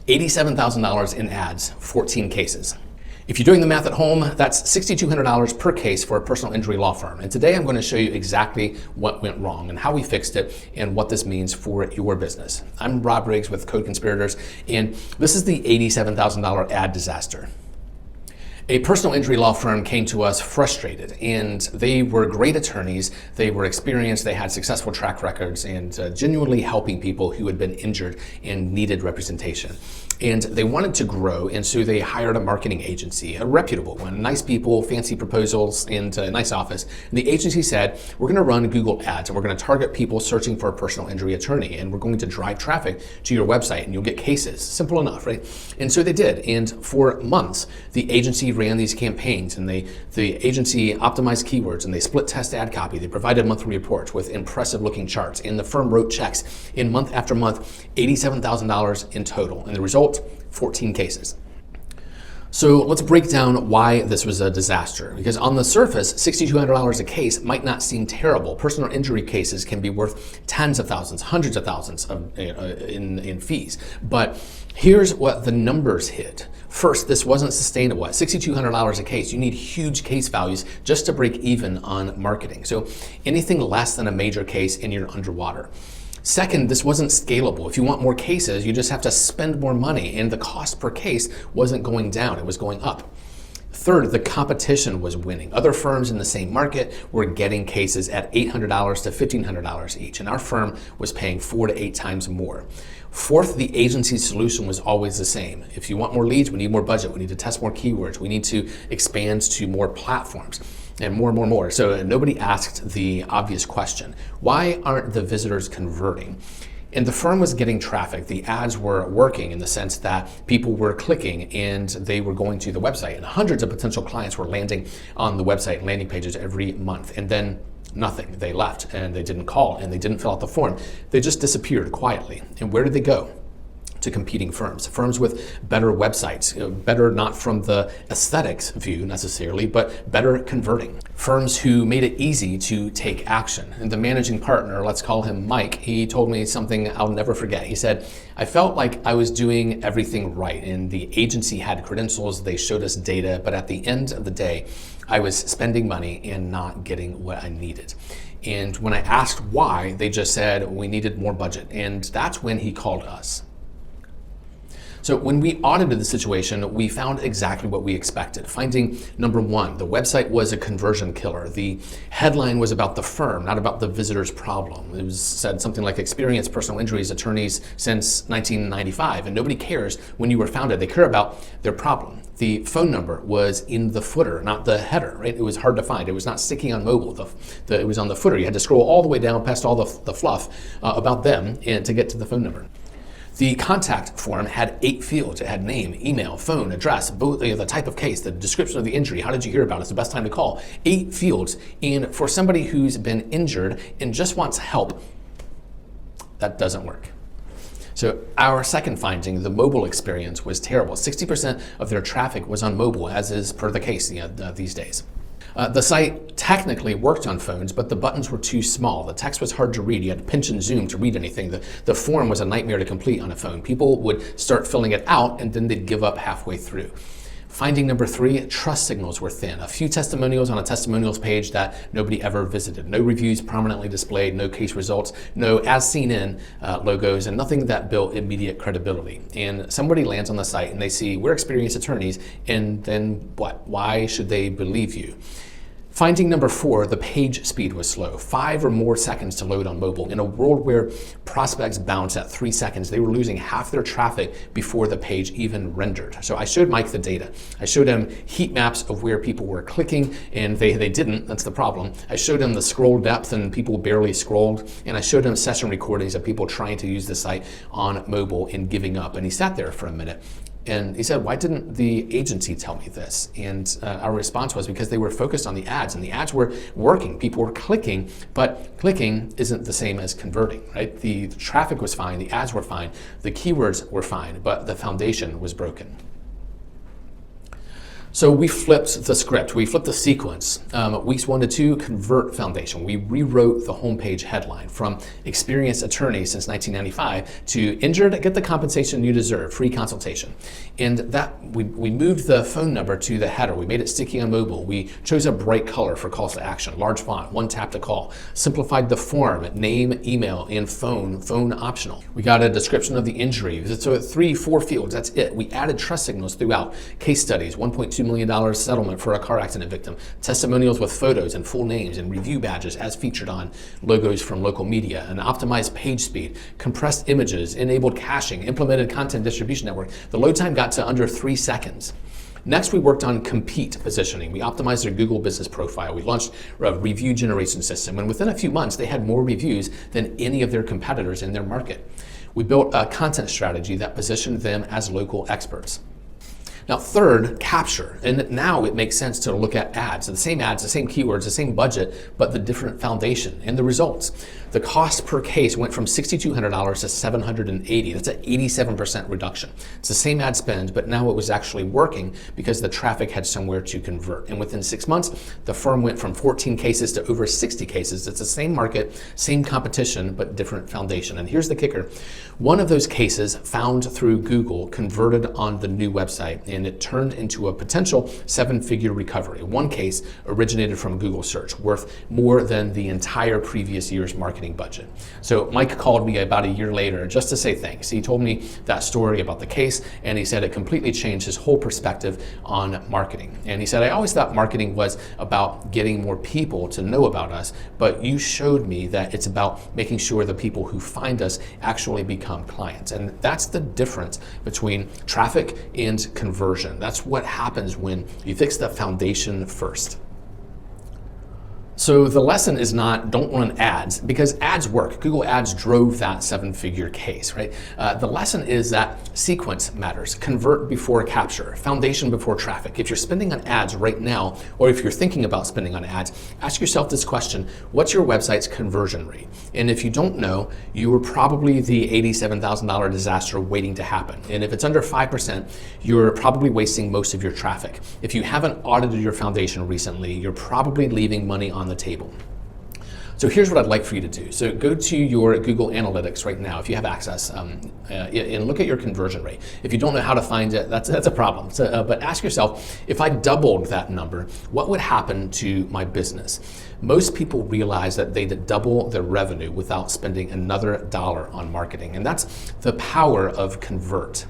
$87,000 in ads, 14 cases. If you're doing the math at home, that's $6,200 per case for a personal injury law firm. And today I'm going to show you exactly what went wrong and how we fixed it and what this means for your business. I'm Rob Riggs with Code Conspirators, and this is the $87,000 ad disaster. A personal injury law firm came to us frustrated, and they were great attorneys, they were experienced, they had successful track records, and genuinely helping people who had been injured and needed representation. And they wanted to grow, and so they hired a marketing agency, a reputable one, nice people, fancy proposals, and a nice office. And the agency said, we're going to run Google ads, and we're going to target people searching for a personal injury attorney, and we're going to drive traffic to your website, and you'll get cases. Simple enough, right? And so they did, and for months, the agency ran these campaigns, and the agency optimized keywords, and they split test ad copy. They provided monthly reports with impressive looking charts, and the firm wrote checks in month after month, $87,000 in total. And the result, 14 cases. So let's break down why this was a disaster. Because on the surface, $6,200 a case might not seem terrible. Personal injury cases can be worth tens of thousands, hundreds of thousands in fees. But here's what the numbers hit. First, this wasn't sustainable. At $6,200 a case, you need huge case values just to break even on marketing. So anything less than a major case and you're underwater. Second, this wasn't scalable. If you want more cases, you just have to spend more money, and the cost per case wasn't going down, it was going up. Third, the competition was winning. Other firms in the same market were getting cases at $800 to $1,500 each, and our firm was paying 4 to 8 times more. Fourth, the agency's solution was always the same. If you want more leads, we need more budget. We need to test more keywords. We need to expand to more platforms and more. So nobody asked the obvious question, why aren't the visitors converting? And the firm was getting traffic. The ads were working in the sense that people were clicking and they were going to the website, and hundreds of potential clients were landing on the website, landing pages every month. And then nothing. They left, and they didn't call, and they didn't fill out the form. They just disappeared quietly. And where did they go? To competing firms with better websites, better not from the aesthetics view necessarily, but better converting. Firms who made it easy to take action. And the managing partner, let's call him Mike, he told me something I'll never forget. He said, I felt like I was doing everything right, and the agency had credentials, they showed us data, but at the end of the day, I was spending money and not getting what I needed. And when I asked why, they just said we needed more budget. And that's when he called us. So when we audited the situation, we found exactly what we expected. Finding number one, the website was a conversion killer. The headline was about the firm, not about the visitor's problem. It was said something like experienced personal injuries attorneys since 1995, and nobody cares when you were founded. They care about their problem. The phone number was in the footer, not the header, right? It was hard to find. It was not sticking on mobile. It was on the footer. You had to scroll all the way down past all the fluff about them and to get to the phone number. The contact form had 8 fields. It had name, email, phone, address, both the type of case, the description of the injury, how did you hear about it, it's the best time to call. 8 fields, and for somebody who's been injured and just wants help, that doesn't work. So our second finding, the mobile experience was terrible. 60% of their traffic was on mobile, as is per the case these days. The site technically worked on phones, but the buttons were too small. The text was hard to read. You had to pinch and zoom to read anything. The form was a nightmare to complete on a phone. People would start filling it out, and then they'd give up halfway through. Finding number 3, trust signals were thin. A few testimonials on a testimonials page that nobody ever visited. No reviews prominently displayed, no case results, no as seen in logos, and nothing that built immediate credibility. And somebody lands on the site and they see, we're experienced attorneys, and then what? Why should they believe you? Finding number 4, the page speed was slow. 5 or more seconds to load on mobile. In a world where prospects bounce at 3 seconds, they were losing half their traffic before the page even rendered. So I showed Mike the data. I showed him heat maps of where people were clicking, and they didn't, that's the problem. I showed him the scroll depth, and people barely scrolled. And I showed him session recordings of people trying to use the site on mobile and giving up. And he sat there for a minute. And he said, why didn't the agency tell me this? And our response was because they were focused on the ads, and the ads were working. People were clicking, but clicking isn't the same as converting, right? The traffic was fine, the ads were fine, the keywords were fine, but the foundation was broken. So we flipped the script, we flipped the sequence. Weeks 1 to 2, convert foundation. We rewrote the homepage headline from experienced attorney since 1995 to injured, get the compensation you deserve, free consultation. And that we moved the phone number to the header. We made it sticky on mobile. We chose a bright color for calls to action, large font, one tap to call. Simplified the form, name, email, and phone optional. We got a description of the injury. So 3-4 fields, that's it. We added trust signals throughout. Case studies, $1.2 million settlement for a car accident victim, testimonials with photos and full names and review badges as featured on logos from local media, an optimized page speed, compressed images, enabled caching, implemented content distribution network. The load time got to under 3 seconds. Next, we worked on compete positioning. We optimized their Google business profile. We launched a review generation system, and within a few months, they had more reviews than any of their competitors in their market. We built a content strategy that positioned them as local experts. Now, third, capture. And now it makes sense to look at ads, the same keywords, the same budget, but the different foundation and the results. The cost per case went from $6,200 to $780. That's an 87% reduction. It's the same ad spend, but now it was actually working because the traffic had somewhere to convert. And within 6 months, the firm went from 14 cases to over 60 cases. It's the same market, same competition, but different foundation. And here's the kicker. One of those cases found through Google converted on the new website, and it turned into a potential 7-figure recovery. One case originated from Google search, worth more than the entire previous year's marketing budget. So Mike called me about a year later just to say thanks. He told me that story about the case, and he said it completely changed his whole perspective on marketing. And he said, I always thought marketing was about getting more people to know about us, but you showed me that it's about making sure the people who find us actually become clients. And that's the difference between traffic and conversion. That's what happens when you fix the foundation first. So the lesson is not don't run ads, because ads work. Google Ads drove that 7-figure case, right? The lesson is that sequence matters. Convert before capture, foundation before traffic. If you're spending on ads right now, or if you're thinking about spending on ads, ask yourself this question: what's your website's conversion rate? And if you don't know, you were probably the $87,000 disaster waiting to happen. And if it's under 5%, you're probably wasting most of your traffic. If you haven't audited your foundation recently, you're probably leaving money on the table. So here's what I'd like for you to do. So go to your Google Analytics right now if you have access, and look at your conversion rate. If you don't know how to find it, that's a problem. So, but ask yourself, if I doubled that number, what would happen to my business? Most people realize that they'd double their revenue without spending another dollar on marketing, and that's the power of convert.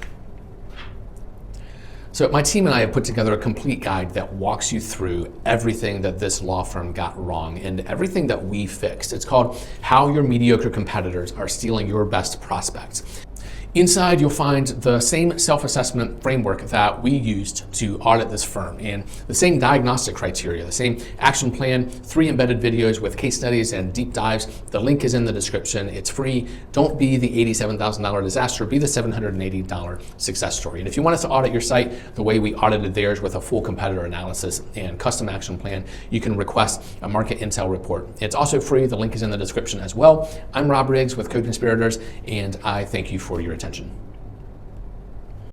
So my team and I have put together a complete guide that walks you through everything that this law firm got wrong and everything that we fixed. It's called How Your Mediocre Competitors Are Stealing Your Best Prospects. Inside, you'll find the same self-assessment framework that we used to audit this firm, and the same diagnostic criteria, the same action plan, 3 embedded videos with case studies and deep dives. The link is in the description. It's free. Don't be the $87,000 disaster. Be the $780 success story. And if you want us to audit your site the way we audited theirs with a full competitor analysis and custom action plan, you can request a market intel report. It's also free. The link is in the description as well. I'm Rob Riggs with Co-Conspirators, and I thank you for your attention.